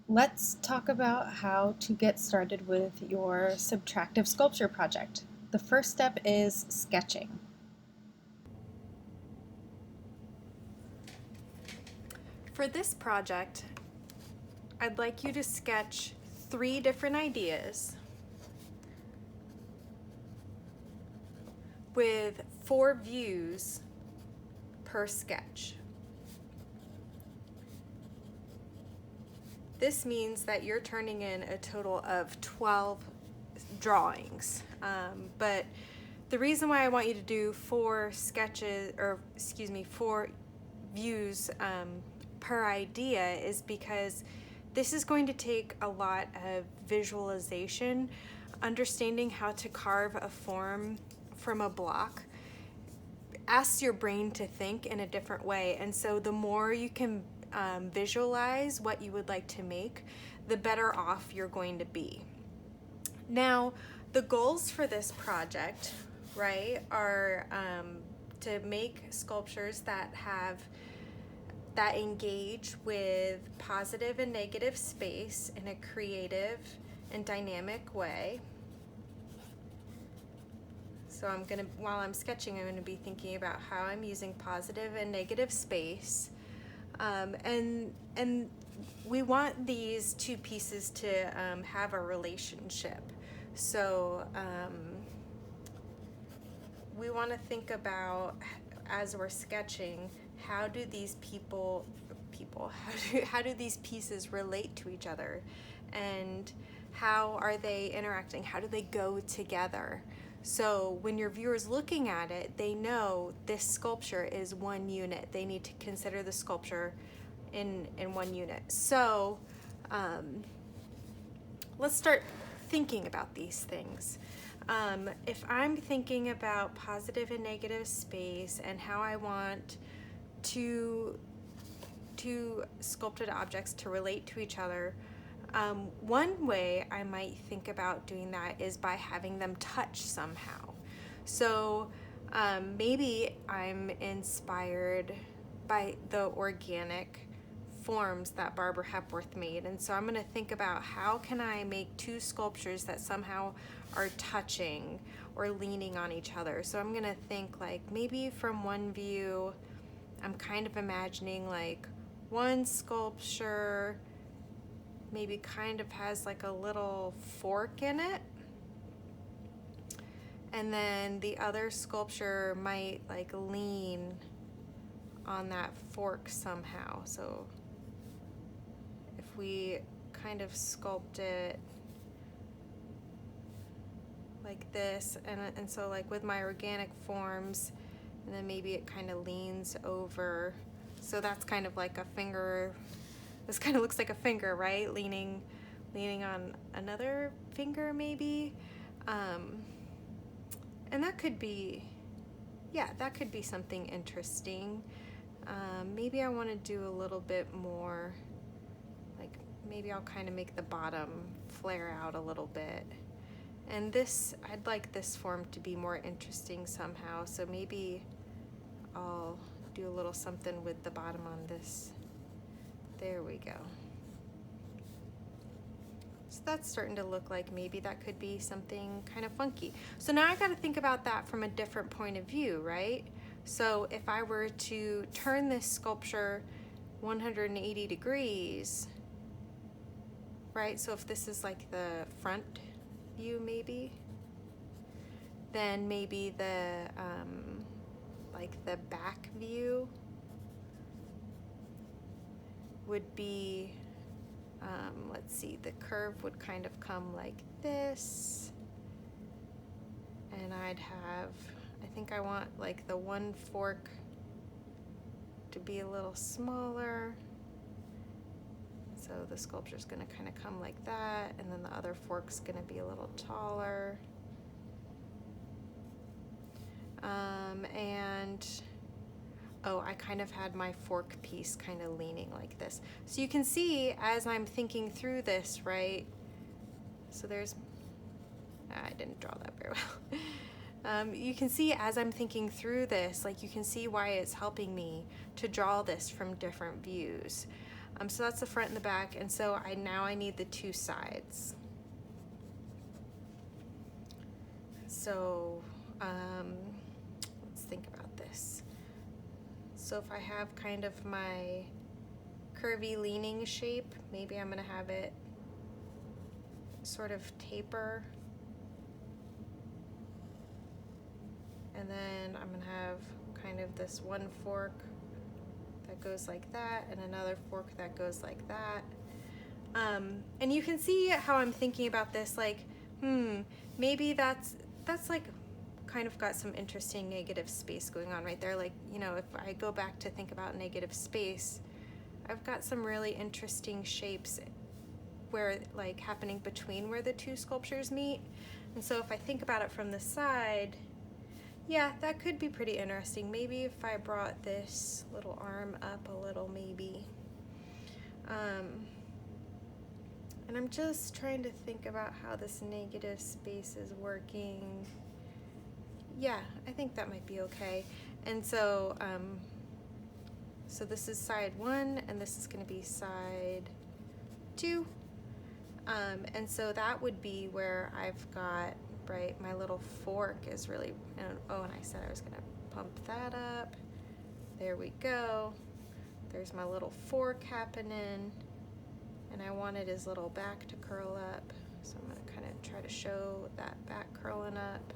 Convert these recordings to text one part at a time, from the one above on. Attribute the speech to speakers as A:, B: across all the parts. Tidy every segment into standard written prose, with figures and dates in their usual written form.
A: Let's talk about how to get started with your subtractive sculpture project. The first step is sketching.
B: For this project, I'd like you to sketch 3 different ideas with 4 views per sketch. This means that you're turning in a total of 12 drawings. But the reason why I want you to do 4 sketches, or excuse me, 4 views per idea is because this is going to take a lot of visualization, understanding how to carve a form from a block asks your brain to think in a different way. And so the more you can visualize what you would like to make, the better off you're going to be. Now, the goals for this project, right, are to make sculptures that engage with positive and negative space in a creative and dynamic way. So while I'm sketching, I'm gonna be thinking about how I'm using positive and negative space. And we want these 2 pieces to have a relationship. So we want to think about, as we're sketching, how do these how do these pieces relate to each other, and how are they interacting? How do they go together? So when your viewer's looking at it, they know this sculpture is one unit. They need to consider the sculpture in one unit. So let's start thinking about these things. If I'm thinking about positive and negative space and how I want two sculpted objects to relate to each other, one way I might think about doing that is by having them touch somehow. So maybe I'm inspired by the organic forms that Barbara Hepworth made, and so I'm going to think about how can I make 2 sculptures that somehow are touching or leaning on each other. So I'm going to think like maybe from one view I'm kind of imagining like one sculpture maybe kind of has like a little fork in it, and then the other sculpture might like lean on that fork somehow. So if we kind of sculpt it like this, and so like with my organic forms, and then maybe it kind of leans over, so that's kind of like a finger. This kind of looks like a finger, right? Leaning on another finger maybe. And that could be, yeah, that could be something interesting. Maybe I want to do a little bit more, like maybe I'll kind of make the bottom flare out a little bit. And this, I'd like this form to be more interesting somehow, so maybe I'll do a little something with the bottom on this. There we go. So that's starting to look like maybe that could be something kind of funky. So now I got to think about that from a different point of view, right? So if I were to turn this sculpture 180 degrees, right? So if this is like the front view maybe, then maybe the like the back view would be, let's see, the curve would kind of come like this, and I'd have, I think I want like the one fork to be a little smaller, so the sculpture's going to kind of come like that, and then the other fork's going to be a little taller. And oh, I kind of had my fork piece kind of leaning like this. So you can see as I'm thinking through this, right? So there's, I didn't draw that very well. You can see as I'm thinking through this, like you can see why it's helping me to draw this from different views. So that's the front and the back, and so now I need the two sides. So let's think about this. So if I have kind of my curvy leaning shape, maybe I'm going to have it sort of taper. And then I'm going to have kind of this one fork that goes like that and another fork that goes like that. And you can see how I'm thinking about this, like, maybe that's like kind of got some interesting negative space going on right there. Like, you know, if I go back to think about negative space, I've got some really interesting shapes where, like, happening between where the two sculptures meet. And so if I think about it from the side, yeah, that could be pretty interesting. Maybe if I brought this little arm up a little, maybe. And I'm just trying to think about how this negative space is working. Yeah, I think that might be okay. And so, so this is side 1, and this is going to be side 2. And so that would be where I've got, right, my little fork is really, and I said I was going to pump that up. There we go. There's my little fork happening. And I wanted his little back to curl up. So I'm going to kind of try to show that back curling up.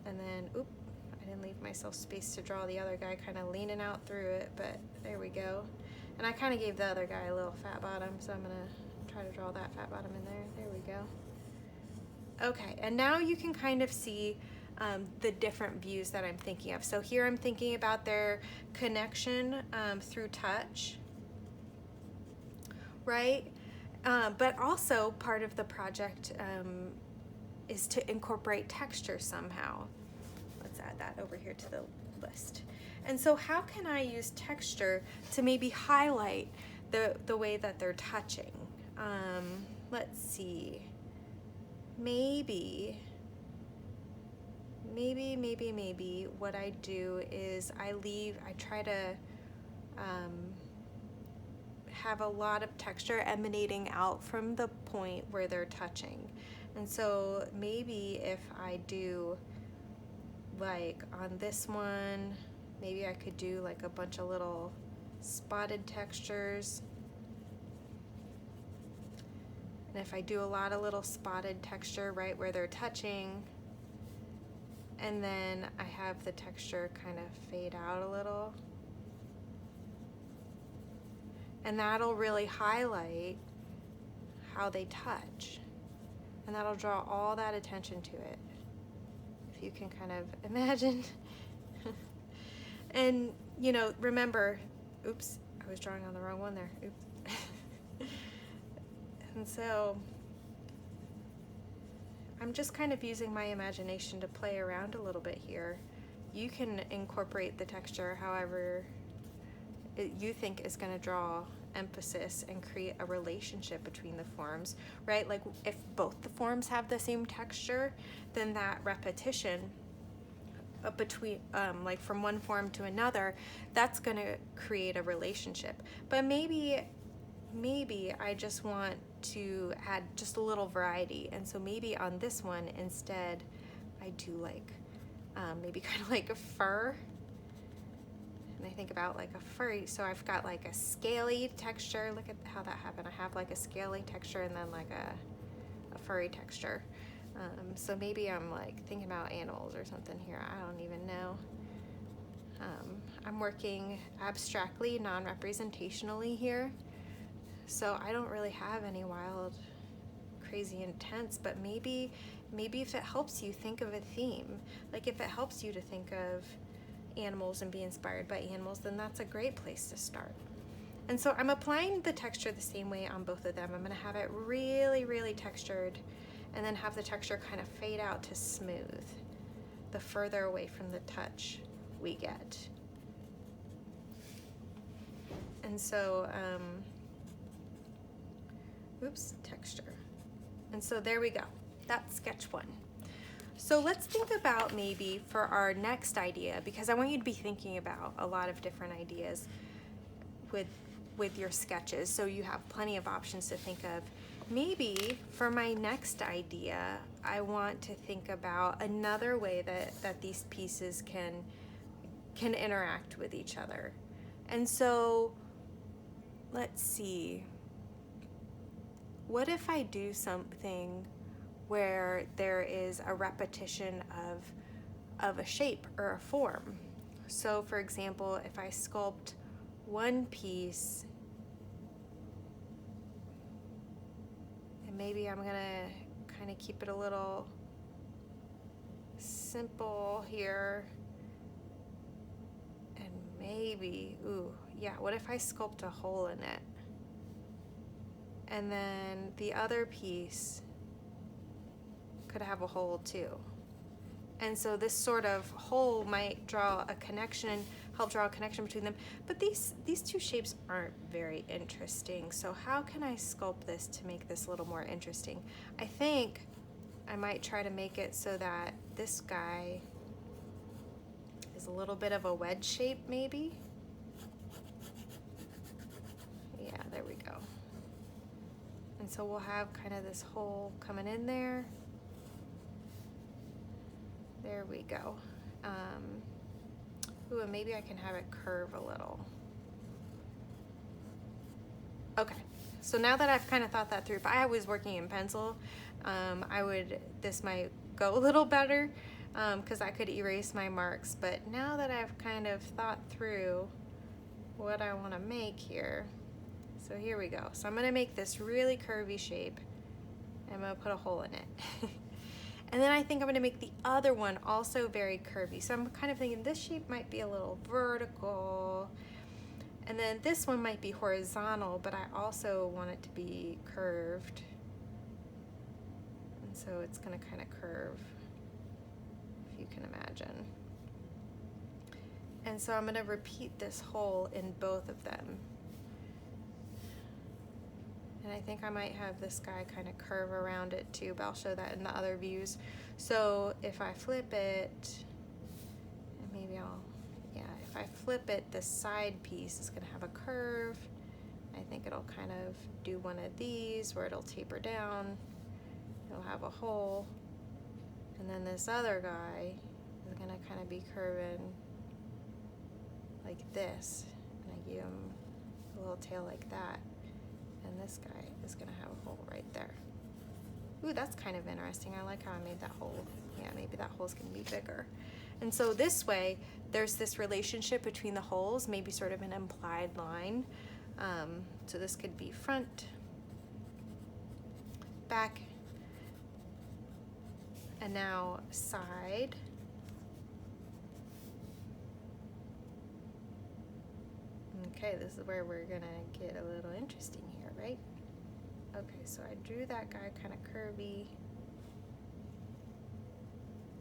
B: And then, I didn't leave myself space to draw the other guy kind of leaning out through it, but there we go. And I kind of gave the other guy a little fat bottom, so I'm going to try to draw that fat bottom in there. There we go. Okay, and now you can kind of see the different views that I'm thinking of. So here I'm thinking about their connection through touch, right? But also part of the project is to incorporate texture somehow. Let's add that over here to the list. And so how can I use texture to maybe highlight the way that they're touching? Let's see. Maybe what I do is I try to have a lot of texture emanating out from the point where they're touching. And so maybe if I do, like on this one, maybe I could do like a bunch of little spotted textures. And if I do a lot of little spotted texture right where they're touching, and then I have the texture kind of fade out a little, and that'll really highlight how they touch. And that'll draw all that attention to it, if you can kind of imagine. And, you know, remember, oops, I was drawing on the wrong one there. Oops. And so I'm just kind of using my imagination to play around a little bit here. You can incorporate the texture however you think is going to draw emphasis and create a relationship between the forms, right? Like if both the forms have the same texture, then that repetition between like from one form to another, that's going to create a relationship. But maybe I just want to add just a little variety, and so maybe on this one instead I do like maybe kind of like a fur. And I think about like a furry, so I've got like a scaly texture. Look at how that happened. I have like a scaly texture and then like a furry texture. So maybe I'm like thinking about animals or something here. I don't even know. I'm working abstractly, non-representationally here. So I don't really have any wild, crazy intents, but maybe if it helps you think of a theme, like if it helps you to think of animals and be inspired by animals, then that's a great place to start. And so I'm applying the texture the same way on both of them. I'm going to have it really, really textured, and then have the texture kind of fade out to smooth the further away from the touch we get. And so, texture. And so there we go. That's sketch 1. So let's think about maybe for our next idea, because I want you to be thinking about a lot of different ideas with with your sketches, so you have plenty of options to think of. Maybe for my next idea, I want to think about another way that these pieces can interact with each other. And so let's see, what if I do something where there is a repetition of a shape or a form? So for example, if I sculpt one piece, and maybe I'm gonna kind of keep it a little simple here, and maybe, ooh, yeah, what if I sculpt a hole in it? And then the other piece could have a hole too. And so this sort of hole might help draw a connection between them. But these two shapes aren't very interesting. So how can I sculpt this to make this a little more interesting? I think I might try to make it so that this guy is a little bit of a wedge shape, maybe. Yeah, there we go. And so we'll have kind of this hole coming in there. There we go. Ooh, and maybe I can have it curve a little. Okay, so now that I've kind of thought that through, if I was working in pencil, this might go a little better because I could erase my marks. But now that I've kind of thought through what I want to make here, so here we go. So I'm going to make this really curvy shape. I'm going to put a hole in it. And then I think I'm going to make the other one also very curvy. So I'm kind of thinking this shape might be a little vertical. And then this one might be horizontal, but I also want it to be curved. And so it's going to kind of curve, if you can imagine. And so I'm going to repeat this hole in both of them. And I think I might have this guy kind of curve around it too, but I'll show that in the other views. So if I flip it, and maybe if I flip it, this side piece is gonna have a curve. I think it'll kind of do one of these where it'll taper down. It'll have a hole. And then this other guy is gonna kind of be curving like this. And I give him a little tail like that. And this guy is gonna have a hole right there. Ooh, that's kind of interesting. I like how I made that hole. Yeah, maybe that hole's gonna be bigger. And so this way, there's this relationship between the holes, maybe sort of an implied line. So this could be front, back, and now side. Okay, this is where we're gonna get a little interesting here, right? Okay, so I drew that guy kind of curvy.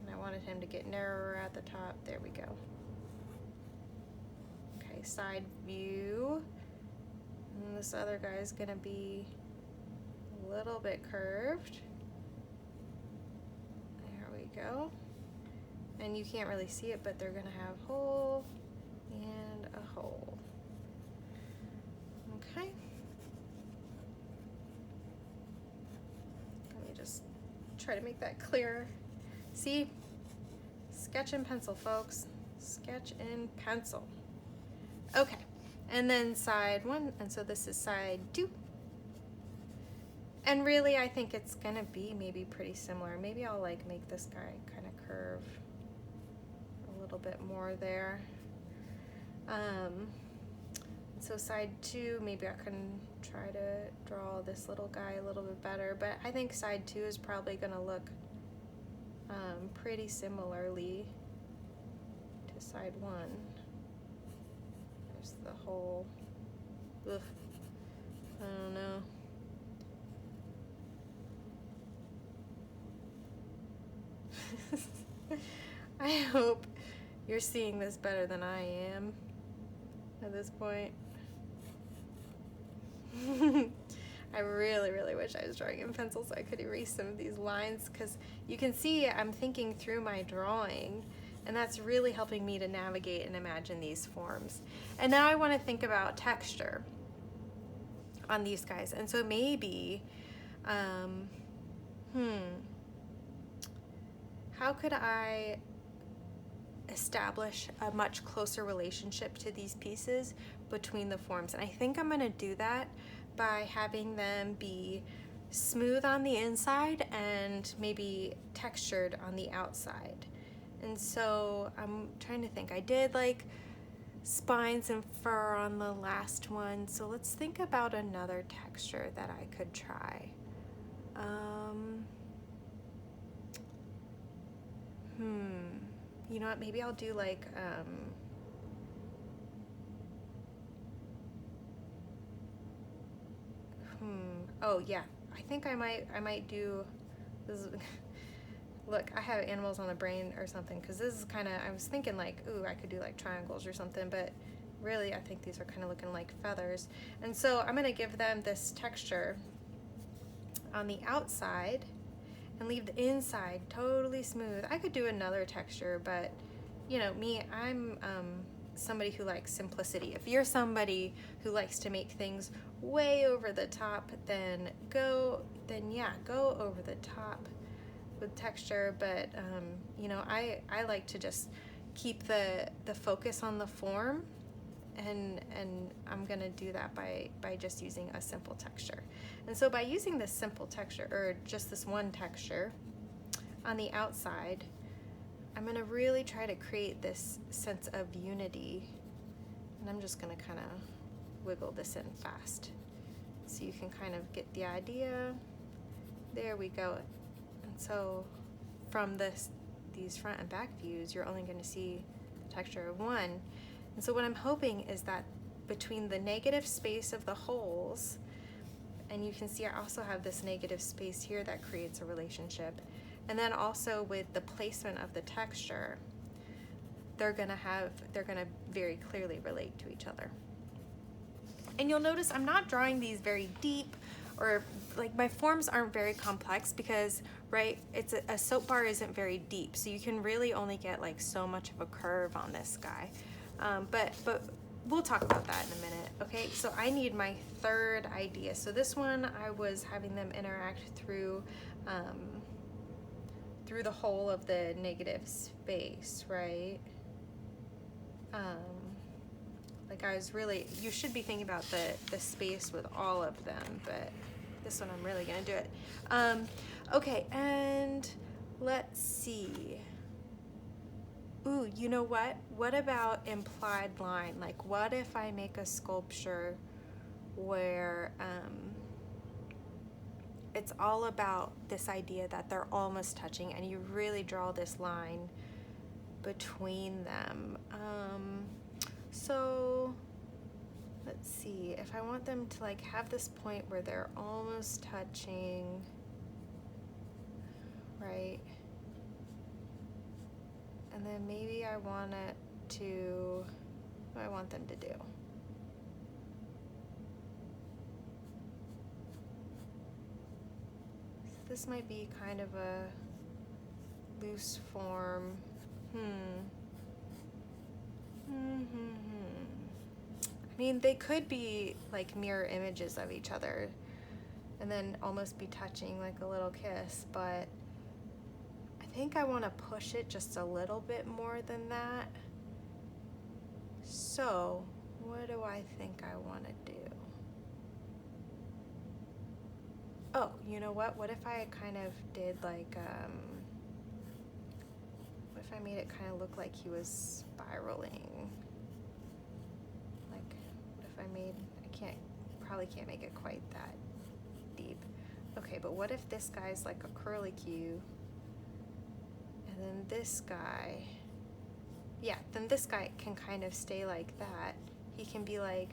B: And I wanted him to get narrower at the top. There we go. Okay, side view. And this other guy is gonna be a little bit curved. There we go. And you can't really see it, but they're gonna have hole and a hole. Okay. Let me just try to make that clearer. See? Sketch in pencil, folks. Sketch in pencil. Okay. And then side one, and so this is side two. And really, I think it's gonna be maybe pretty similar. Maybe I'll like make this guy kind of curve a little bit more there. So side two, maybe I can try to draw this little guy a little bit better, but I think side two is probably gonna look pretty similarly to side one. There's the whole, ugh, I don't know. I hope you're seeing this better than I am at this point. I really, really wish I was drawing in pencil so I could erase some of these lines, because you can see I'm thinking through my drawing, and that's really helping me to navigate and imagine these forms. And now I want to think about texture. on these guys. And so maybe, how could I establish a much closer relationship to these pieces between the forms? And I think I'm going to do that by having them be smooth on the inside and maybe textured on the outside. And so I'm trying to think. I did like spines and fur on the last one, so let's think about another texture that I could try. You know what, maybe I'll do like oh yeah, I think I might do this is look, I have animals on the brain or something, because this is kind of, I was thinking like, ooh, I could do like triangles or something, but really I think these are kind of looking like feathers. And so I'm going to give them this texture on the outside and leave the inside totally smooth. I could do another texture, but you know me, I'm somebody who likes simplicity. If you're somebody who likes to make things way over the top, then go over the top with texture. But you know, I like to just keep the focus on the form, and I'm gonna do that by just using a simple texture. And so by using this simple texture, or just this one texture on the outside, I'm gonna really try to create this sense of unity. And I'm just gonna kind of wiggle this in fast so you can kind of get the idea. There we go. And so from these front and back views, you're only going to see the texture of one. And so what I'm hoping is that between the negative space of the holes, and you can see I also have this negative space here that creates a relationship, and then also with the placement of the texture, they're gonna very clearly relate to each other. And you'll notice I'm not drawing these very deep, or like my forms aren't very complex, because right, it's a soap bar isn't very deep, so you can really only get like so much of a curve on this guy. But we'll talk about that in a minute. Okay, so I need my third idea. So this one I was having them interact through the hole of the negative space, right? Like I was really, you should be thinking about the space with all of them, but this one I'm really gonna do it. Okay, and let's see. Ooh, you know what? What about implied line? Like, what if I make a sculpture where it's all about this idea that they're almost touching, and you really draw this line between them. So let's see, if I want them to like have this point where they're almost touching, right? And then maybe I want it to, what do I want them to do? So this might be kind of a loose form. I mean, they could be like mirror images of each other and then almost be touching like a little kiss, but I think I want to push it just a little bit more than that. So what do I think I want to do? Oh, you know what? What if I kind of did like, what if I made it kind of look like he was spiraling? Like, what if I made, probably can't make it quite that deep. Okay, but what if this guy's like a curlicue? And then this guy, yeah, then this guy can kind of stay like that. He can be like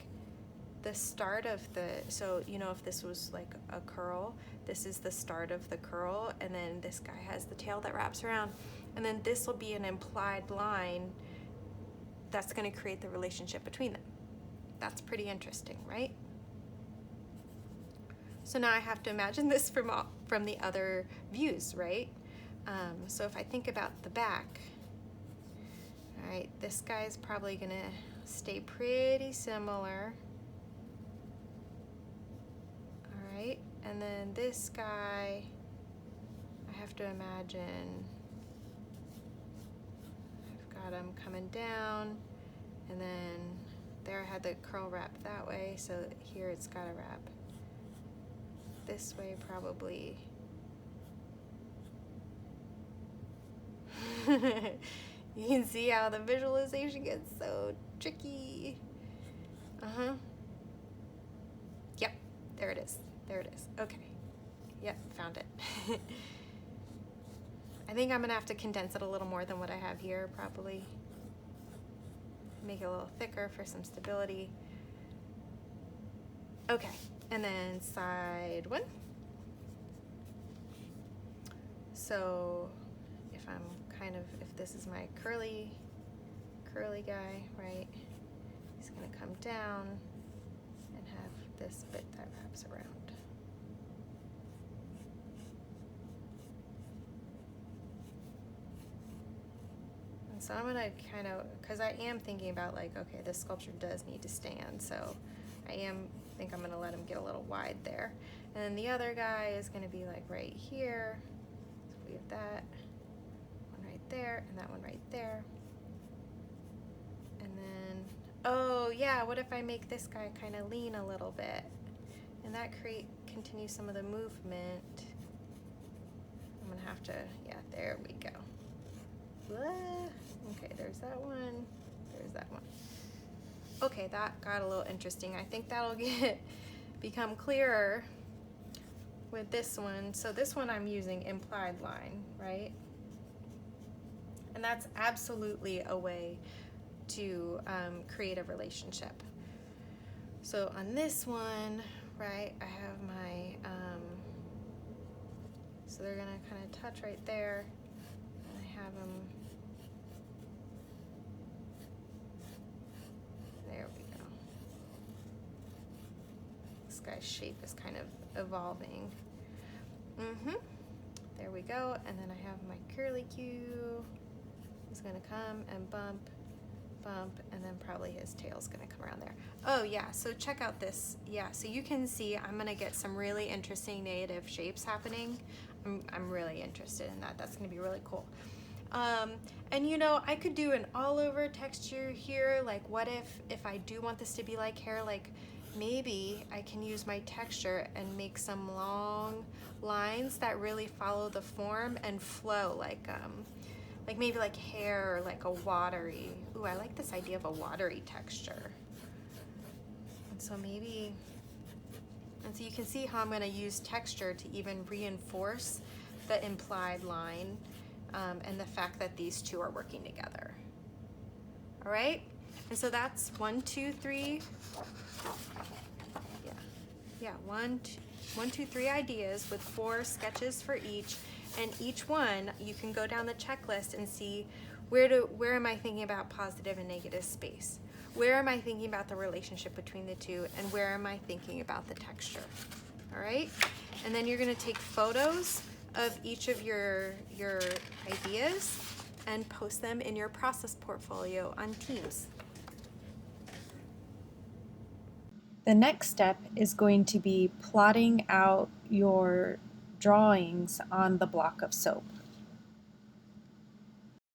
B: the start of the, so you know, if this was like a curl, this is the start of the curl, and then this guy has the tail that wraps around, and then this will be an implied line that's going to create the relationship between them. That's pretty interesting, right? So now I have to imagine this from the other views, right? So if I think about the back, all right, this guy's probably gonna stay pretty similar. then this guy, I have to imagine I've got him coming down, and then there I had the curl wrap that way, so here it's got to wrap this way probably. You can see how the visualization gets so tricky. Yep, there it is. There it is. Okay. Yep, found it. I think I'm gonna have to condense it a little more than what I have here, probably. Make it a little thicker for some stability. Okay, and then side one. So if this is my curly guy, right? He's gonna come down and have this bit that wraps around. And so I'm gonna kind of, because I am thinking about like, okay, this sculpture does need to stand, so think I'm gonna let him get a little wide there. And then the other guy is gonna be like right here. So we have that one right there and that one right there. And then, oh yeah, what if I make this guy kind of lean a little bit? And that continue some of the movement. I'm gonna have to, yeah, there we go. Okay, there's that one, there's that one. Okay, that got a little interesting. I think that'll become clearer with this one. So this one I'm using Implied Line, right? And that's absolutely a way to create a relationship. So on this one, right, I have my, so they're gonna kind of touch right there, and I have them, there we go. This guy's shape is kind of evolving. There we go, and then I have my curly Q. He's gonna come and bump, and then probably his tail's gonna come around there. Oh yeah, so check out this. Yeah, so you can see I'm gonna get some really interesting native shapes happening. I'm really interested in that. That's gonna be really cool. And you know, I could do an all over texture here. Like what if I do want this to be like hair, like maybe I can use my texture and make some long lines that really follow the form and flow like maybe like hair, or like a watery, ooh, I like this idea of a watery texture. And so maybe, and so you can see how I'm gonna use texture to even reinforce the implied line and the fact that these two are working together. All right, and so that's 1, 2, 3, yeah, 1, 2, 3 ideas with 4 sketches for each. And each one, you can go down the checklist and see where am I thinking about positive and negative space? Where am I thinking about the relationship between the two? And where am I thinking about the texture? All right? And then you're gonna take photos of each of your ideas and post them in your process portfolio on Teams.
A: The next step is going to be plotting out your drawings on the block of soap.